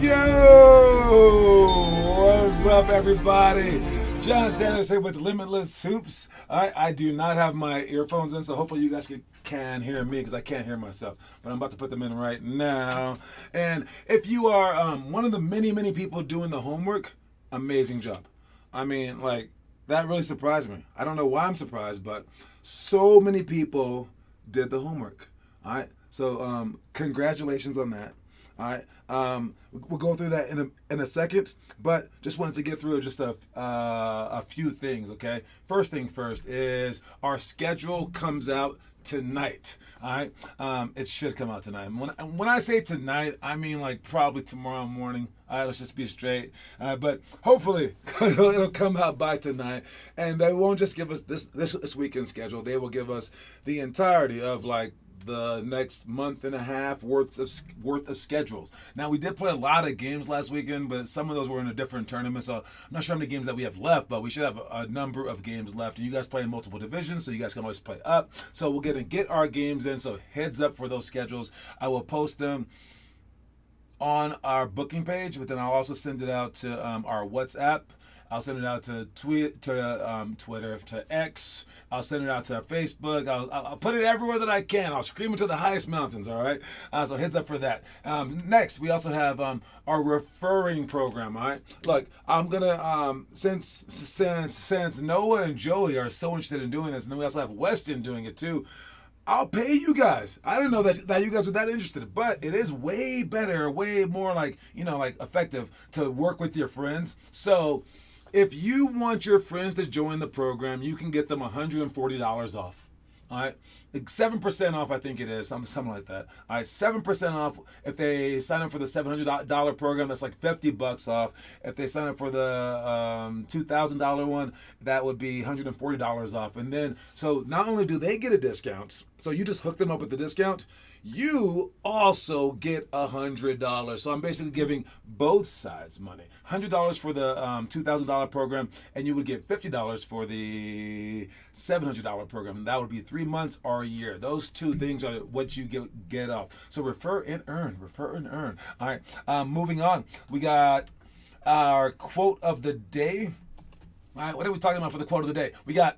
Yo, what's up, everybody? John Sanders here with Limitless Hoops. I do not have my earphones in, so hopefully you guys can hear me because I can't hear myself. But I'm about to put them in right now. And if you are one of the many people doing the homework, amazing job. I mean, like, that really surprised me. I don't know why I'm surprised, but so many people did the homework. All right, so congratulations on that. All right, we'll go through that in a second, but just wanted to get through just a few things. Okay, first thing first is our schedule comes out tonight. All right, it should come out tonight. When I say tonight, I mean like probably tomorrow morning. All right, let's just be straight. But hopefully it'll come out by tonight, and they won't just give us this weekend schedule. They will give us the entirety of like the next month and a half worth of schedules. Now, we did play a lot of games last weekend, but some of those were in a different tournament, so I'm not sure how many games that we have left, but we should have a number of games left. And you guys play in multiple divisions, so you guys can always play up. So we're going to get our games in, so heads up for those schedules. I will post them on our booking page, but then I'll also send it out to our WhatsApp. I'll send it out to Twitter, to X. I'll send it out to Facebook. I'll put it everywhere that I can. I'll scream it to the highest mountains, all right? So heads up for that. Next, we also have our referring program, all right? Look, I'm going to, since Noah and Joey are so interested in doing this, and then we also have Weston doing it too, I'll pay you guys. I didn't know that you guys are that interested, but it is way better, way more like effective to work with your friends. So if you want your friends to join the program, you can get them $140 off. All right, 7% off, I think it is, something like that. All right, 7% off if they sign up for the $700 program. That's like $50 off. If they sign up for the $2,000 one, that would be $140 off. And then, so not only do they get a discount, so you just hook them up with the discount, you also get $100. So I'm basically giving both sides money. $100 for the $2,000 program, and you would get $50 for the $700 program. And that would be 3 months or a year. Those two things are what you get off. So refer and earn. All right, moving on. We got our quote of the day. All right, what are we talking about for the quote of the day? We got,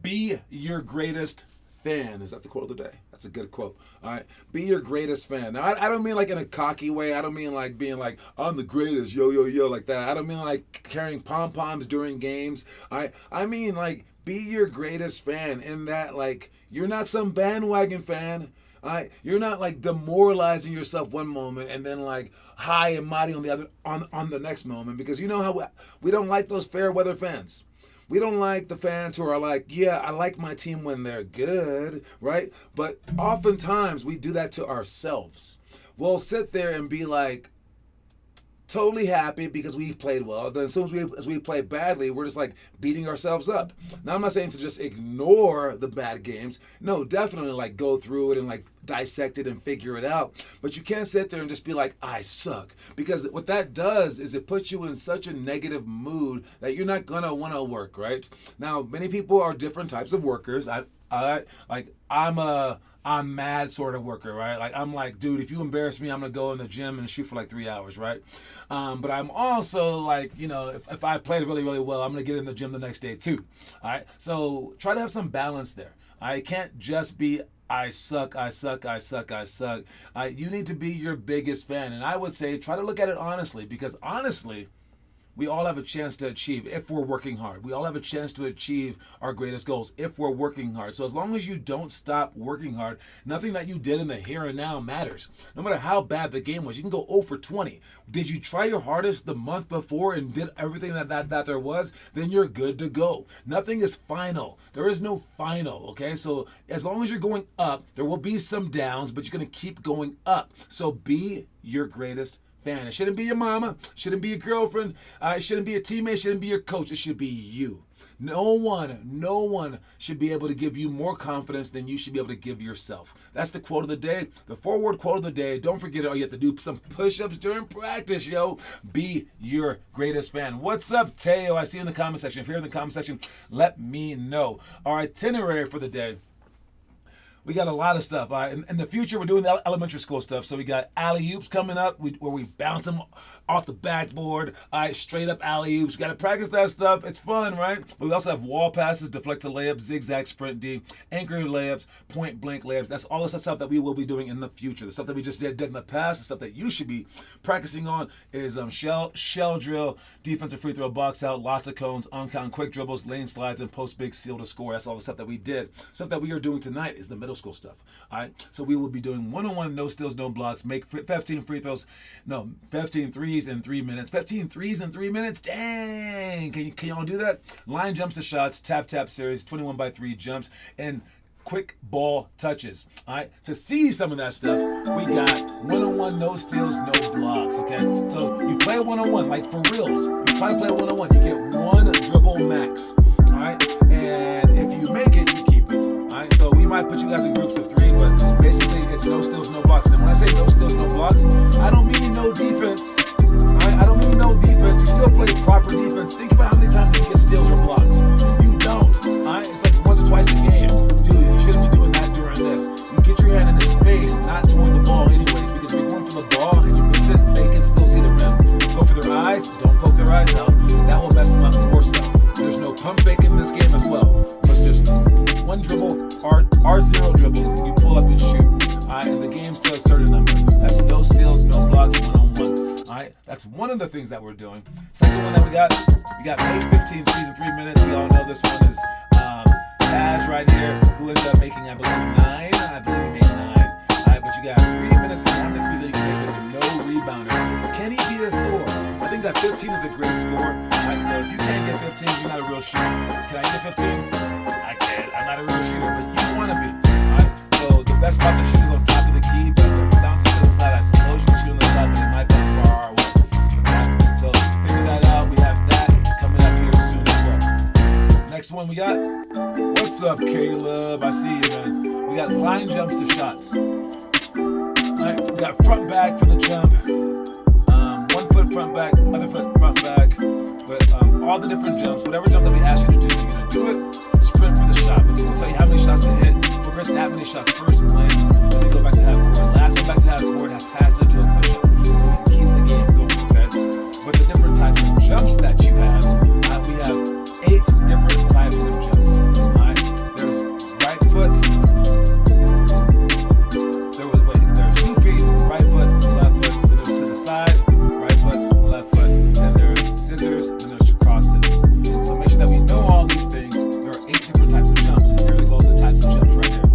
be your greatest fan. Is that the quote of the day? That's a good quote. All right. Be your greatest fan. Now, I don't mean like in a cocky way. I don't mean like being like, I'm the greatest, yo, like that. I don't mean like carrying pom-poms during games. All right. I mean like be your greatest fan in that like you're not some bandwagon fan. All right. You're not like demoralizing yourself one moment and then like high and mighty on the other on the next moment, because you know how we don't like those fair weather fans. We don't like the fans who are like, yeah, I like my team when they're good, right? But oftentimes we do that to ourselves. We'll sit there and be like totally happy because we played well. Then as soon as we play badly, we're just like beating ourselves up. Now, I'm not saying to just ignore the bad games. No, definitely like go through it and like dissect it and figure it out. But you can't sit there and just be like, I suck. Because what that does is it puts you in such a negative mood that you're not gonna want to work, right? Now, many people are different types of workers. I'm mad sort of worker, right? Like I'm like, dude, if you embarrass me, I'm gonna go in the gym and shoot for like 3 hours, right? But I'm also like, if I played really well, I'm gonna get in the gym the next day too. All right. So try to have some balance there. I can't just be I suck. You need to be your biggest fan. And I would say try to look at it honestly, because honestly, we all have a chance to achieve if we're working hard. We all have a chance to achieve our greatest goals if we're working hard. So as long as you don't stop working hard, nothing that you did in the here and now matters. No matter how bad the game was, you can go 0 for 20. Did you try your hardest the month before and did everything that there was? Then you're good to go. Nothing is final. There is no final, okay? So as long as you're going up, there will be some downs, but you're going to keep going up. So be your greatest fan. It shouldn't be your mama, shouldn't be your girlfriend, it shouldn't be a teammate, it shouldn't be your coach, it should be you. No one should be able to give you more confidence than you should be able to give yourself. That's the quote of the day, the forward quote of the day. Don't forget it. Oh, you have to do some push-ups during practice, yo. Be your greatest fan. What's up, Teo? I see you in the comment section. If you're in the comment section, let me know. Our itinerary for the day. We got a lot of stuff. All right? In the future, we're doing the elementary school stuff. So we got alley-oops coming up where we bounce them off the backboard. All right, straight up alley-oops. We got to practice that stuff. It's fun, right? But we also have wall passes, deflected layups, zigzag sprint D, anchor layups, point blank layups. That's all the stuff that we will be doing in the future. The stuff that we just did in the past, the stuff that you should be practicing on is shell drill, defensive free throw, box out, lots of cones, on-count quick dribbles, lane slides, and post big seal to score. That's all the stuff that we did. Stuff that we are doing tonight is the middle school stuff. All right, so we will be doing one-on-one, no steals, no blocks, make 15 free throws, 15 threes in 3 minutes. 15 threes in 3 minutes? Dang! Can y'all do that? Line jumps to shots, tap series, 21 by 3 jumps, and quick ball touches. All right, to see some of that stuff, we got one-on-one, no steals, no blocks. Okay, so you play one-on-one, like for reals. You try to play one-on-one, you get one dribble max. All right, and if you make it, you keep it. All right, so we might put you guys in groups of 3, but basically it's no steals, no blocks. And when I say no steals, no blocks, I don't mean no defense. All right, I don't mean no defense. You still play proper defense. Think about how many times you get steals or blocks. You don't. All right, it's like once or twice a game. Dude, you shouldn't be doing that during this. You get your hand in the space, not toward the ball anyways, because if you're going for the ball and you miss it, they can still see the rim. Go for their eyes, don't poke their eyes out. That will mess them up more so. There's no pump fake in this game as well. It's just one dribble, R0 dribble, you pull up and shoot. All right, and the game's to a certain number. That's no steals, no blocks, one-on-one. All right, that's one of the things that we're doing. Second one that we got made 15 threes in 3 minutes. We all know this one is Taz right here, who ended up making, I believe, 9. I believe he made 9. All right, but you got 3 minutes and how many threes that you can make with no rebounder. Can he beat a score? I think that 15 is a great score. All right, so if you can't get 15, you're not a real shooter. Can I get 15? I can't. I'm not a real shooter, but you want to be. All right, so the best spot to shoot is on top of the key, but if it bounces to the side, I suppose you can shoot on the side, but it might bounce far our way. All right, so figure that out. We have that coming up here soon as well. Next one we got. What's up, Caleb? I see you, man. We got line jumps to shots. All right, we got front back for the jump. 1 foot front back, other foot front back. But all the different jumps, whatever jump that we ask you to do, you're gonna do it. Sprint for the shot. We'll tell you how many shots to hit. We'll press that many shots first, lands. Then we go back to half court. Last one back to half court, have pass to do a push-up, so we can keep the game going. Okay. But the different types of jumps that you have, we have 8 different types of jumps. Foot. There's 2 feet, right foot, left foot. Then there's to the side, right foot, left foot. Then there's scissors, then there's cross scissors. So make sure that we know all these things. There are 8 different types of jumps. Here we go, the types of jumps right here.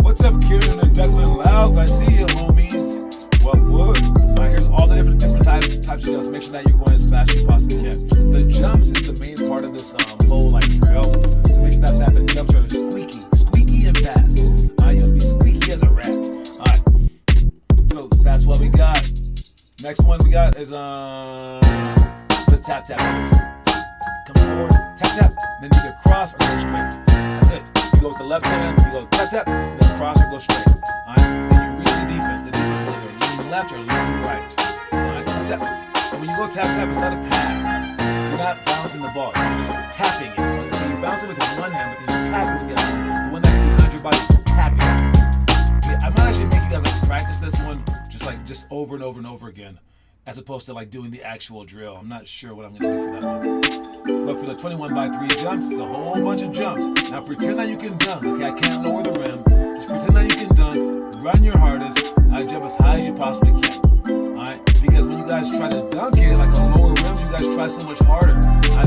What's up, Kieran and Declan Loud? I see you, homies. What would? All right, here's all the different types of jumps. Make sure that you're going as fast as you possibly can. The jumps is the main part of this whole drill. So make sure that the jumps are squeaky and fast. You'll be squeaky as a rat. Alright. So that's what we got. Next one we got is the tap. Come forward, tap, then you can cross or go straight. That's it. You go with the left hand, you go tap, then cross or go straight. Alright. Then you read the defense. The defense will either lean left or lean right. Alright, tap. And when you go tap, it's not a pass. You're not bouncing the ball. You're just tapping it. You're bouncing with one hand, but then you're tapping with the other one. The one that's behind your body is tapping. Yeah, I might actually make you guys practice this one just over and over and over again, as opposed to doing the actual drill. I'm not sure what I'm gonna do for that one. But for the 21 by 3 jumps, it's a whole bunch of jumps. Now pretend that you can dunk. Okay, I can't lower the rim. Just pretend that you can dunk. Run your hardest. Jump as high as you possibly can. Alright? Because when you guys try to dunk it on lower rims, you guys try so much harder.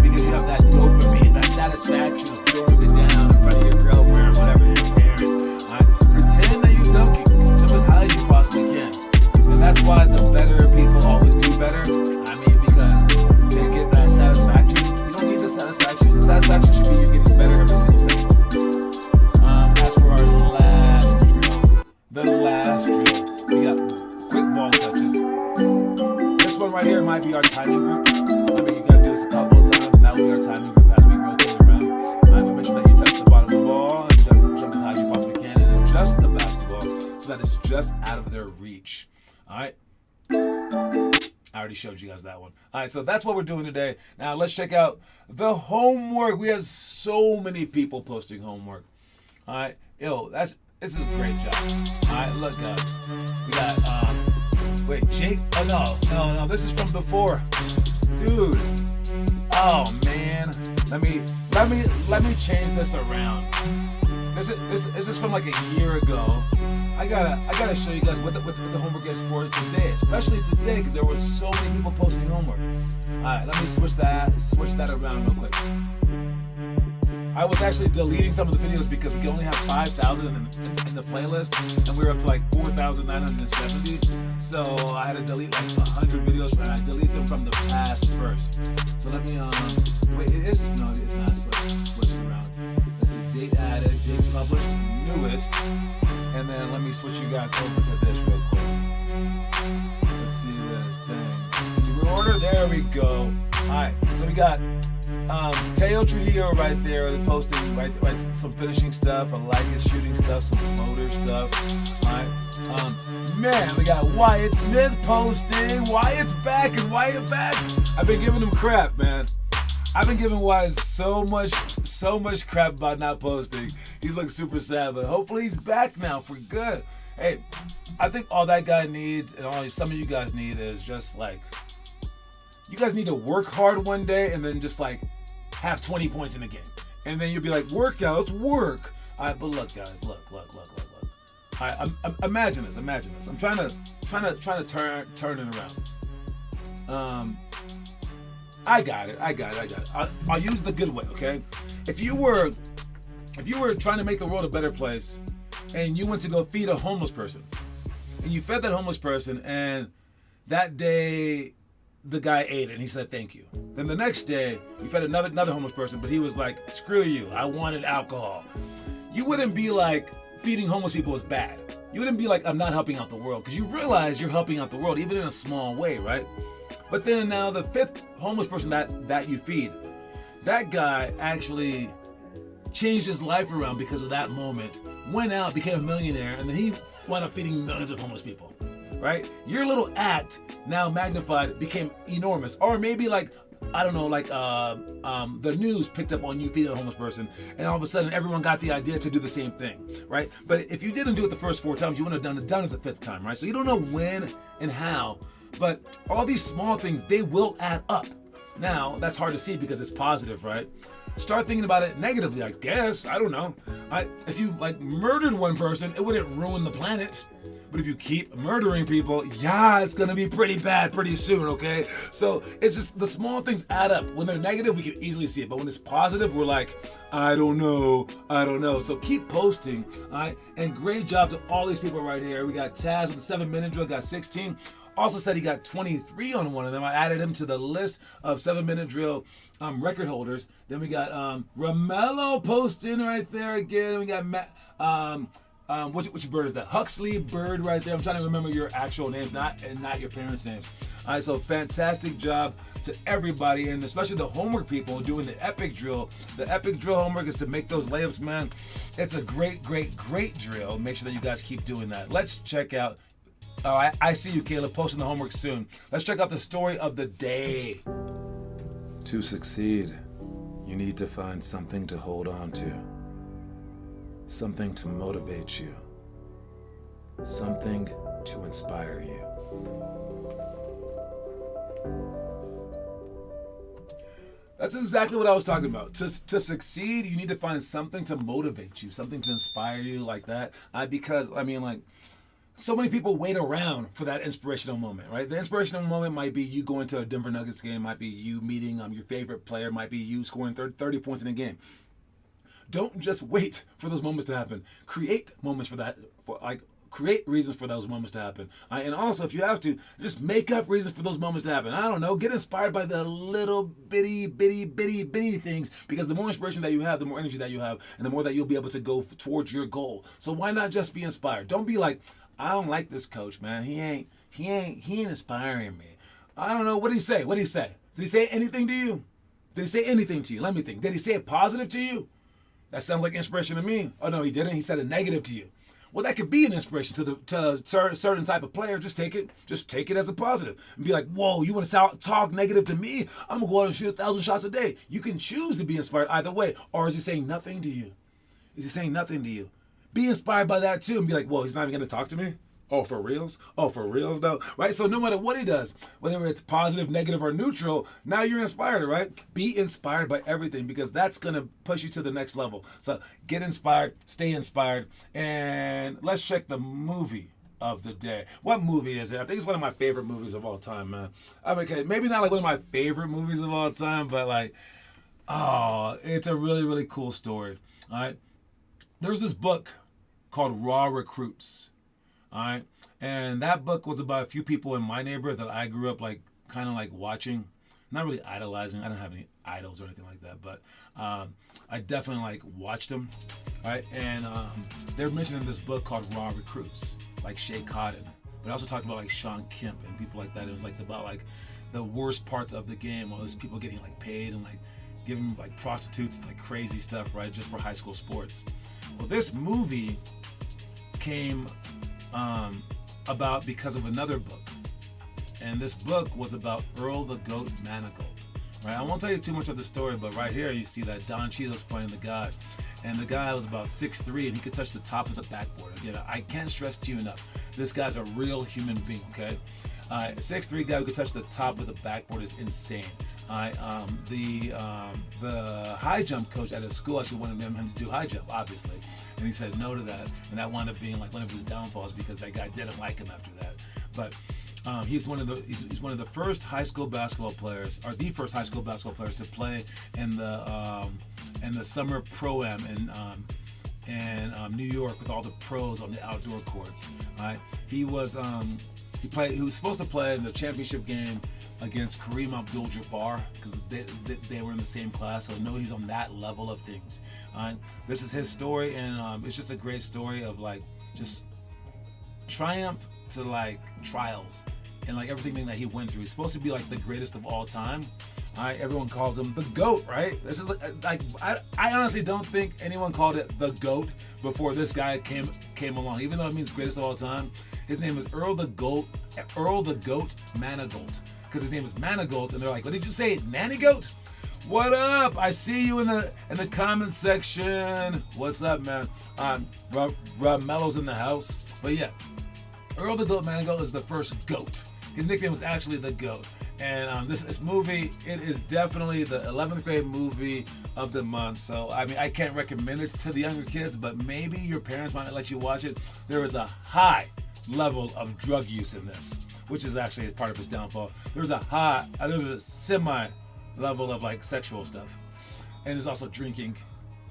Because you have that dopamine, that satisfaction of throwing it down in front of your girlfriend or whatever, your parents. Pretend that you're dunking. Jump as high as you possibly can. And that's why the better people always do better. Because they get that satisfaction. You don't need the satisfaction. The satisfaction should be you're getting better every single second. As for our last drill, we got quick ball touches. This one right here might be our timing group. You guys do this a couple of times, and that will be our timing group as we rotate around. But make sure that you touch the bottom of the ball and jump as high as you possibly can, and adjust the basketball so that it's just out of their reach. Alright? I already showed you guys that one. Alright, so that's what we're doing today. Now let's check out the homework. We have so many people posting homework. Alright? This is a great job. All right, look, guys. We got, wait, Jake? Oh, no. This is from before. Dude. Oh, man. Let me change this around. This is from like a year ago. I gotta show you guys what the homework is for today, especially today, because there were so many people posting homework. All right, let me switch that around real quick. I was actually deleting some of the videos because we can only have 5,000 in the playlist, and we were up to like 4,970. So I had to delete like 100 videos, and I delete them from the past first. So let me wait. It's not switched around. Let's see, date added, date published, newest, and then let me switch you guys over to this real quick. Let's see this thing. You reorder? There we go. All right, so we got Teo Trujillo right there, posting right some finishing stuff, his shooting stuff, some motor stuff. All right, man, we got Wyatt Smith posting. Wyatt's back. Is Wyatt back? I've been giving him crap, man. I've been giving Wyatt so much crap about not posting. He's looking super sad, but hopefully he's back now for good. Hey, I think all that guy needs, and all some of you guys need, is just like, you guys need to work hard one day and then just like have 20 points in the game. And then you'll be like, workouts, work. All right, but look, guys, look. All right, imagine this. I'm trying to turn it around. I got it. I'll use the good way, okay? If you were trying to make the world a better place, and you went to go feed a homeless person, and you fed that homeless person, and that day the guy ate it and he said thank you. Then the next day you fed another homeless person, but he was like, screw you, I wanted alcohol. You wouldn't be like, feeding homeless people is bad. You wouldn't be like, I'm not helping out the world, because you realize you're helping out the world, even in a small way, right? But then now the fifth homeless person that you feed, that guy actually changed his life around because of that moment, went out, became a millionaire, and then he wound up feeding millions of homeless people, right? Your little act, now magnified, became enormous. Or maybe like, I don't know, like the news picked up on you feeding a homeless person, and all of a sudden everyone got the idea to do the same thing, right? But if you didn't do it the first 4 times, you wouldn't have done it the 5th time, right? So you don't know when and how, but all these small things, they will add up. Now, that's hard to see because it's positive, right? Start thinking about it negatively, I guess. I don't know. If you like murdered one person, it wouldn't ruin the planet. But if you keep murdering people, yeah, it's gonna be pretty bad pretty soon, okay? So it's just the small things add up. When they're negative, we can easily see it. But when it's positive, we're like, I don't know. So keep posting, all right? And great job to all these people right here. We got Taz with the 7-minute drill, got 16. Also said he got 23 on one of them. I added him to the list of 7-minute drill record holders. Then we got Romello posting right there again. We got Matt. Which bird is that? Huxley Bird right there. I'm trying to remember your actual names, not your parents' names. All right, so fantastic job to everybody, and especially the homework people doing the epic drill. The epic drill homework is to make those layups, man. It's a great drill. Make sure that you guys keep doing that. Let's check out. I see you, Caleb, posting the homework soon. Let's check out the story of the day. To succeed, you need to find something to hold on to. Something to motivate you. Something to inspire you. That's exactly what I was talking about. To succeed, you need to find something to motivate you, something to inspire you like that. Because so many people wait around for that inspirational moment, right? The inspirational moment might be you going to a Denver Nuggets game, might be you meeting your favorite player, might be you scoring 30 points in a game. Don't just wait for those moments to happen. Create moments for that. Create reasons for those moments to happen. And also, if you have to, just make up reasons for those moments to happen. I don't know. Get inspired by the little bitty things, because the more inspiration that you have, the more energy that you have, and the more that you'll be able to go towards your goal. So why not just be inspired? Don't be like, I don't like this coach, man. He ain't inspiring me. I don't know. What did he say? Did he say anything to you? Let me think. Did he say it positive to you? That sounds like inspiration to me. Oh, no, he didn't. He said a negative to you. Well, that could be an inspiration to a certain type of player. Just take it as a positive. And be like, whoa, you want to talk negative to me? I'm going to go out and shoot 1,000 shots a day. You can choose to be inspired either way. Or is he saying nothing to you? be inspired by that too and be like, whoa, he's not even going to talk to me? Oh, for reals? Oh, for reals though? Right? So no matter what he does, whether it's positive, negative, or neutral, now you're inspired, right? Be inspired by everything because that's going to push you to the next level. So get inspired, stay inspired, and let's check the movie of the day. What movie is it? I think it's one of my favorite movies of all time, man. I mean, okay, maybe not like one of my favorite movies of all time, but like, oh, it's a really, really cool story. All right. There's this book called Raw Recruits. All right. And that book was about a few people in my neighborhood that I grew up like kind of like watching, not really idolizing. I don't have any idols or anything like that, but I definitely like watched them. All right. And they're mentioning this book called Raw Recruits, like Shea Cotton. But I also talked about like Sean Kemp and people like that. It was like about like the worst parts of the game. All those people getting like paid and like giving like prostitutes, like crazy stuff, right? Just for high school sports. Well, this movie came about because of another book. And this book was about Earl the Goat Manigault. Right? I won't tell you too much of the story, but right here you see that Don Cheadle's playing the guy. And the guy was about 6'3", and he could touch the top of the backboard. Again, I can't stress to you enough. This guy's a real human being, okay? A 6'3" guy who could touch the top of the backboard is insane. The high jump coach at his school actually wanted him to do high jump, obviously. And he said no to that. And that wound up being like one of his downfalls because that guy didn't like him after that. But he's one of the first high school basketball players, or the first high school basketball players to play in the summer pro-am in New York with all the pros on the outdoor courts. Right? He was supposed to play in the championship game against Kareem Abdul-Jabbar because they were in the same class. So I know he's on that level of things. This is his story, and it's just a great story of like just triumph to like trials and like everything that he went through. He's supposed to be like the greatest of all time. Everyone calls him the GOAT, right? This is like I honestly don't think anyone called it the GOAT before this guy came along. Even though it means greatest of all time, his name is Earl the Goat Manigault, because his name is Manigault, and they're like, "What did you say, Nanny Goat?" What up? I see you in the comment section. What's up, man? Rob Mello's in the house, but yeah, Earl the Goat Manigault is the first GOAT. His nickname was actually the GOAT. And this movie, it is definitely the 11th grade movie of the month. So, I mean, I can't recommend it to the younger kids, but maybe your parents might let you watch it. There is a high level of drug use in this, which is actually part of his downfall. There's a semi level of like sexual stuff. And there's also drinking.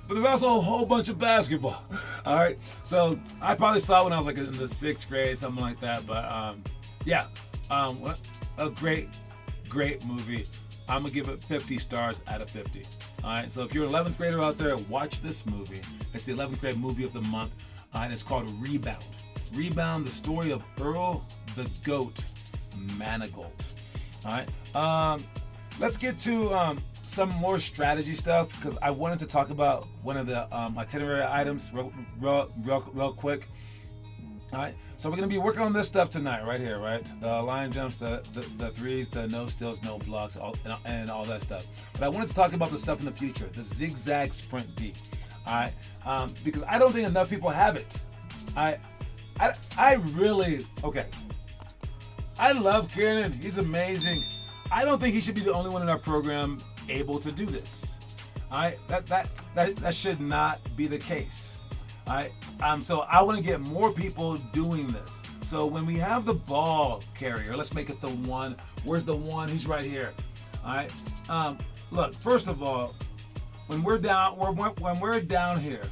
But there's also a whole bunch of basketball. All right. So I probably saw it when I was like in the 6th grade, something like that. But yeah, what a great movie. I'm gonna give it 50 stars out of 50. All right, so if you're an 11th grader out there, watch this movie. It's the 11th grade movie of the month, and it's called Rebound. Rebound, the story of Earl the Goat Manigault. All right, let's get to some more strategy stuff because I wanted to talk about one of the itinerary items real quick. All right, so we're gonna be working on this stuff tonight, right here, right? The line jumps, the threes, the no stills, no blocks, and all that stuff. But I wanted to talk about the stuff in the future, the zigzag sprint D. All right, because I don't think enough people have it. I really okay. I love Kieran; he's amazing. I don't think he should be the only one in our program able to do this. All right, that should not be the case. All right, so I want to get more people doing this. So when we have the ball carrier, let's make it the one. Where's the one? He's right here. All right. Look, first of all, when we're down here,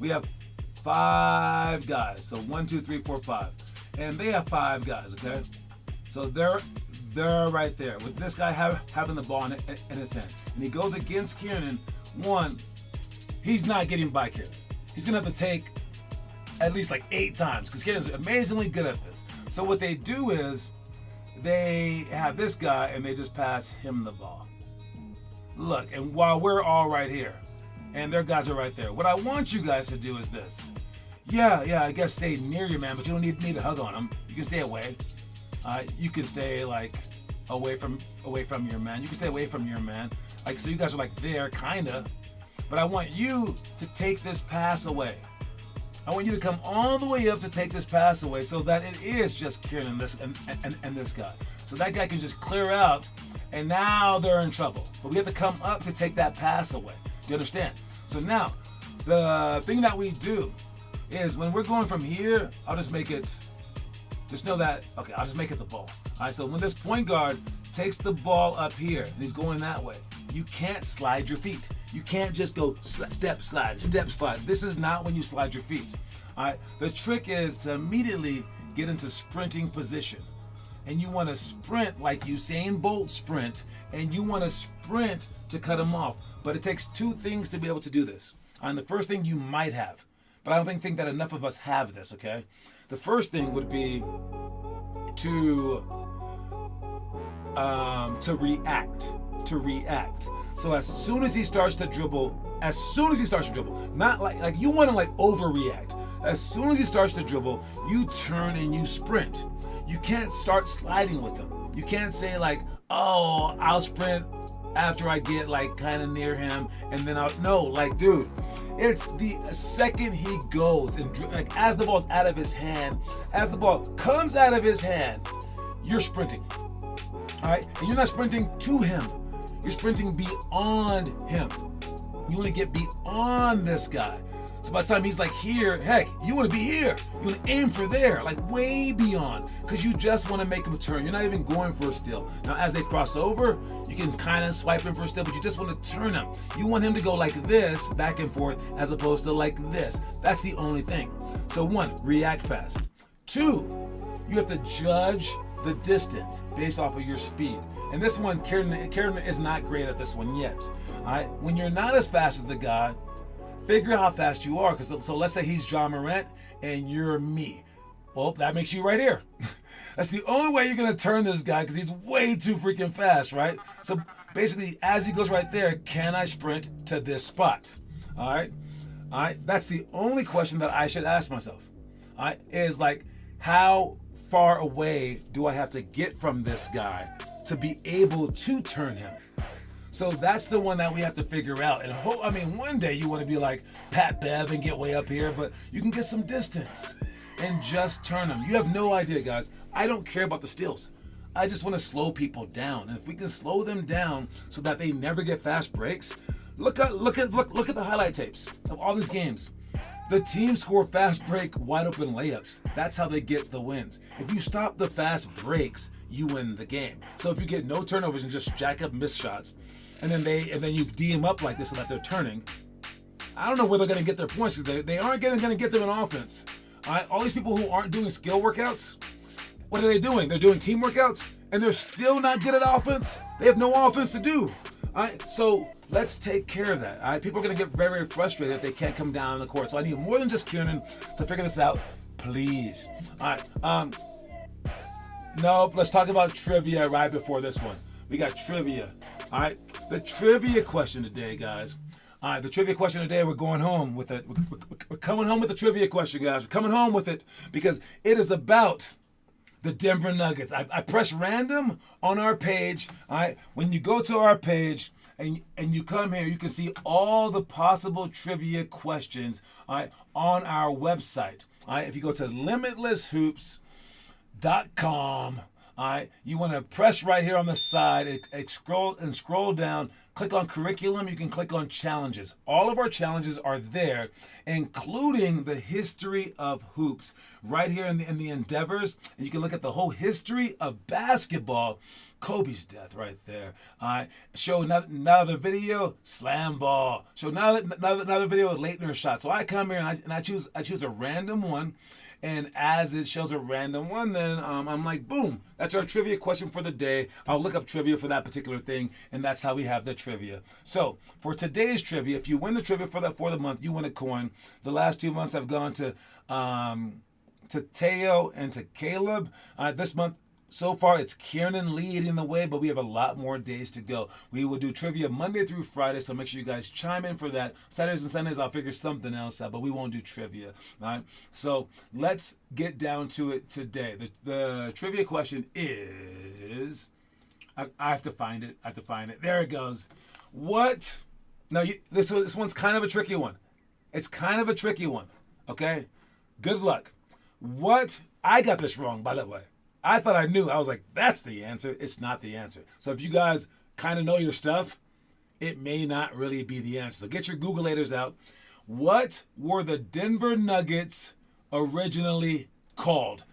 we have 5 guys. So 1, 2, 3, 4, 5, and they have 5 guys. Okay, so they're right there with this guy having the ball in his hand, and he goes against Kieran. One, he's not getting by Kieran. He's going to have to take at least like 8 times because Kieran's amazingly good at this. So what they do is they have this guy and they just pass him the ball. Look, and while we're all right here and their guys are right there, what I want you guys to do is this. Yeah, I guess stay near your man, but you don't need to hug on him. You can stay away. You can stay like away from your man. You can stay away from your man. Like, so you guys are like there, kind of. But I want you to take this pass away. I want you to come all the way up to take this pass away so that it is just Kieran and this guy. So that guy can just clear out, and now they're in trouble. But we have to come up to take that pass away. Do you understand? So now, the thing that we do is when we're going from here, I'll just make it, just know that, okay, I'll just make it the ball. All right, so when this point guard takes the ball up here and he's going that way, you can't slide your feet. You can't just go step, slide, step, slide. This is not when you slide your feet. All right, the trick is to immediately get into sprinting position. And you want to sprint like Usain Bolt sprint, and you want to sprint to cut him off. But it takes two things to be able to do this. And the first thing you might have, but I don't think that enough of us have this, okay? The first thing would be to react. So as soon as he starts to dribble, not like you want to like overreact. As soon as he starts to dribble, you turn and you sprint. You can't start sliding with him. You can't say like, oh, I'll sprint after I get like kind of near him, and then no, like, dude, it's the second he goes and like as the ball's out of his hand, as the ball comes out of his hand, you're sprinting. All right, and you're not sprinting to him. You're sprinting beyond him. You want to get beyond this guy. So by the time he's like here, heck, you want to be here. You want to aim for there, like way beyond, because you just want to make him turn. You're not even going for a steal. Now, as they cross over, you can kind of swipe him for a steal, but you just want to turn him. You want him to go like this, back and forth, as opposed to like this. That's the only thing. So one, react fast. Two, you have to judge the distance based off of your speed. And this one, Kieran is not great at this one yet. All right, when you're not as fast as the guy, figure out how fast you are. So let's say he's Ja Morant and you're me. Well, that makes you right here. That's the only way you're going to turn this guy, because he's way too freaking fast, right? So basically, as he goes right there, can I sprint to this spot? All right? All right? That's the only question that I should ask myself. All right? Is like, how far away do I have to get from this guy to be able to turn him? So that's the one that we have to figure out. And one day you want to be like Pat Bev and get way up here, but you can get some distance and just turn them. You have no idea, guys. I don't care about the steals. I just want to slow people down. And if we can slow them down so that they never get fast breaks, look at the highlight tapes of all these games. The team score fast break, wide open layups. That's how they get the wins. If you stop the fast breaks, you win the game. So if you get no turnovers and just jack up missed shots, and then you D them up like this so that they're turning, I don't know where they're going to get their points, because they aren't going to get them in offense. All these people who aren't doing skill workouts, what are they doing? They're doing team workouts, and they're still not good at offense. They have no offense to do. All right, so let's take care of that. All right, people are going to get very, very frustrated if they can't come down on the court. So I need more than just Kieran to figure this out, please. All right, nope, let's talk about trivia right before this one. We got trivia. All right, the trivia question today, guys. All right, the trivia question today, we're going home with it. We're coming home with the trivia question, guys. We're coming home with it because it is about the Denver Nuggets. I press random on our page. All right, when you go to our page and you come here, you can see all the possible trivia questions, all right, on our website. All right, if you go to limitlesshoops.com, all right, you want to press right here on the side, scroll down, click on curriculum. You can click on challenges. All of our challenges are there, including the history of hoops right here in the endeavors. And you can look at the whole history of basketball. Kobe's death right there. All right, show another video, slam ball. Show another video, Leitner shot. So I come here and I choose a random one. And as it shows a random one, then I'm like, boom, that's our trivia question for the day. I'll look up trivia for that particular thing, and that's how we have the trivia. So for today's trivia, if you win the trivia for the month, you win a coin. The last 2 months I've gone to Teo and to Caleb. This month, so far, it's Kieran leading the way, but we have a lot more days to go. We will do trivia Monday through Friday, so make sure you guys chime in for that. Saturdays and Sundays, I'll figure something else out, but we won't do trivia. All right? So let's get down to it today. The trivia question is, I have to find it. There it goes. What? Now, this one's kind of a tricky one. It's kind of a tricky one, okay? Good luck. What? I got this wrong, by the way. I thought I knew. I was like, that's the answer. It's not the answer. So if you guys kind of know your stuff, it may not really be the answer. So get your Googleators out. What were the Denver Nuggets originally called?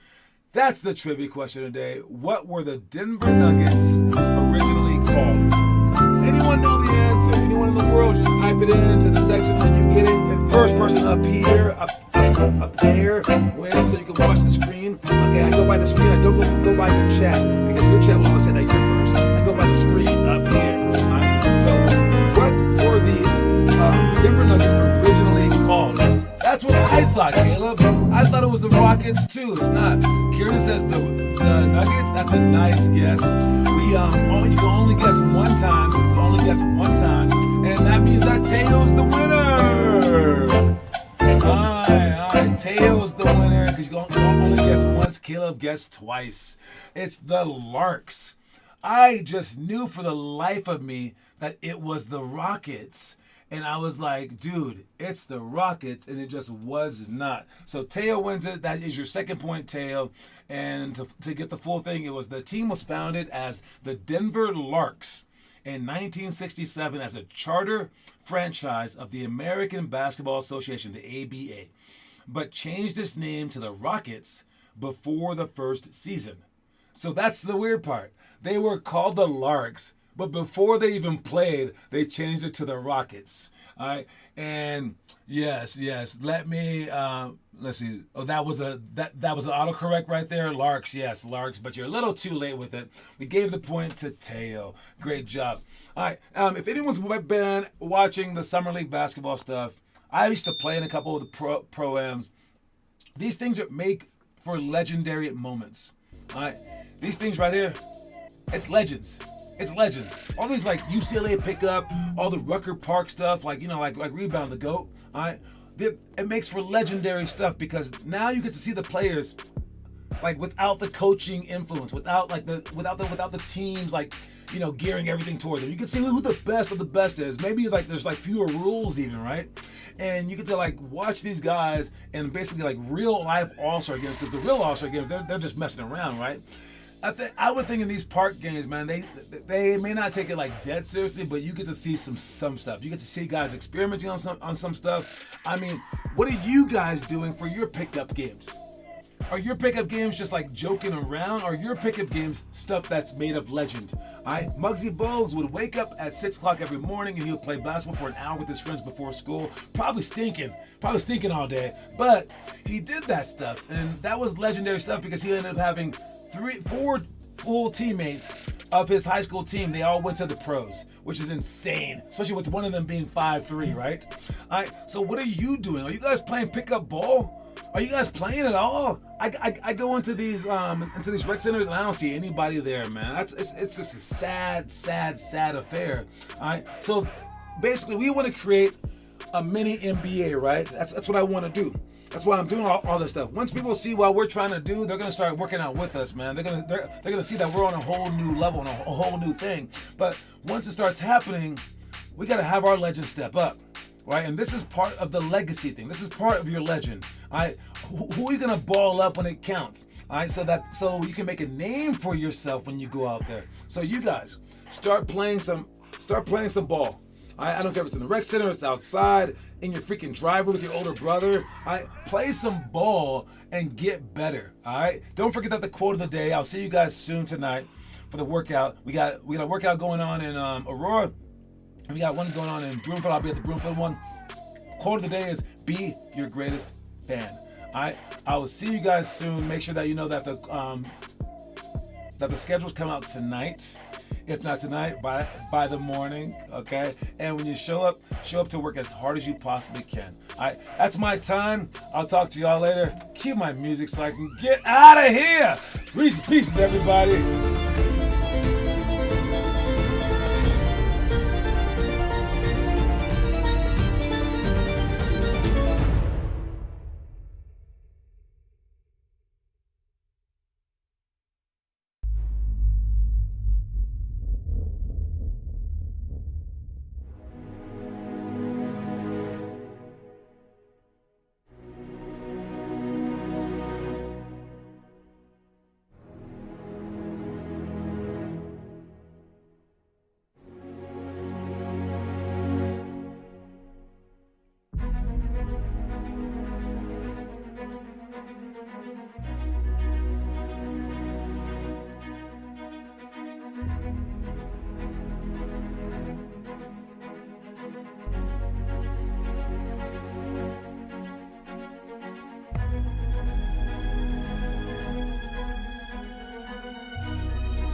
That's the trivia question today. What were the Denver Nuggets originally called? Anyone know the answer? Anyone in the world, just type it into the section and you get it. And first person up here, up there, wins, so you can watch the screen. Okay, I go by the screen. I don't go by your chat because your chat will always say that you're first. I go by the screen up here. All right? So, what were the Denver Nuggets originally called? That's what I thought, Caleb. I thought it was the Rockets too. It's not. Kieran says the Nuggets. That's a nice guess. You can only guess one time. You can only guess one time, and that means that Teo's the winner. All right, Teo's the winner because you can only guess once. Caleb guessed twice. It's the Larks. I just knew for the life of me that it was the Rockets. And I was like, dude, it's the Rockets, and it just was not. So Teo wins it. That is your second point, Teo. And to get the full thing, the team was founded as the Denver Larks in 1967 as a charter franchise of the American Basketball Association, the ABA, but changed its name to the Rockets before the first season. So that's the weird part. They were called the Larks, but before they even played, they changed it to the Rockets. All right, and yes. Let me let's see. Oh, that was an autocorrect right there. Larks, yes, Larks. But you're a little too late with it. We gave the point to Teo. Great job. All right. If anyone's been watching the summer league basketball stuff, I used to play in a couple of the pro-ams. These things make for legendary moments. All right. These things right here, it's legends. It's legends. All these like UCLA pickup, all the Rucker Park stuff, like Rebound the GOAT. All right, it makes for legendary stuff because now you get to see the players like without the coaching influence, without the teams like gearing everything toward them. You can see who the best of the best is. Maybe like there's like fewer rules even, right? And you get to like watch these guys and basically like real life All-Star games because the real All-Star games they're just messing around, right? I would think in these park games, man, they may not take it like dead seriously, but you get to see some stuff. You get to see guys experimenting on some stuff. I mean, what are you guys doing for your pickup games? Are your pickup games just like joking around? Or are your pickup games stuff that's made of legend? All right, Muggsy Bogues would wake up at 6 o'clock every morning and he would play basketball for an hour with his friends before school. Probably stinking all day. But he did that stuff, and that was legendary stuff because he ended up having 4 full teammates of his high school team. They all went to the pros, which is insane, especially with one of them being 5'3", right? All right, so what are you doing? Are you guys playing pickup ball? Are you guys playing at all? I go into these rec centers and I don't see anybody there, man. It's just a sad affair. All right, so basically we want to create a mini NBA, right? That's what I want to do. That's why I'm doing all this stuff. Once people see what we're trying to do, they're gonna start working out with us, man. They're gonna see that we're on a whole new level and a whole new thing. But once it starts happening, we gotta have our legend step up, right? And this is part of the legacy thing. This is part of your legend. All right, who are you gonna ball up when it counts? All right, so you can make a name for yourself when you go out there. So you guys start playing some ball. I don't care if it's in the rec center, it's outside, in your freaking driveway with your older brother. Play some ball and get better. All right. Don't forget that the quote of the day. I'll see you guys soon tonight for the workout. We got a workout going on in Aurora, and we got one going on in Broomfield. I'll be at the Broomfield one. Quote of the day is be your greatest fan. All right. I will see you guys soon. Make sure that you know that the schedules come out tonight. If not tonight, by the morning, okay? And when you show up to work as hard as you possibly can. All right, that's my time. I'll talk to y'all later. Cue my music so I can get out of here. Reese's Pieces, everybody.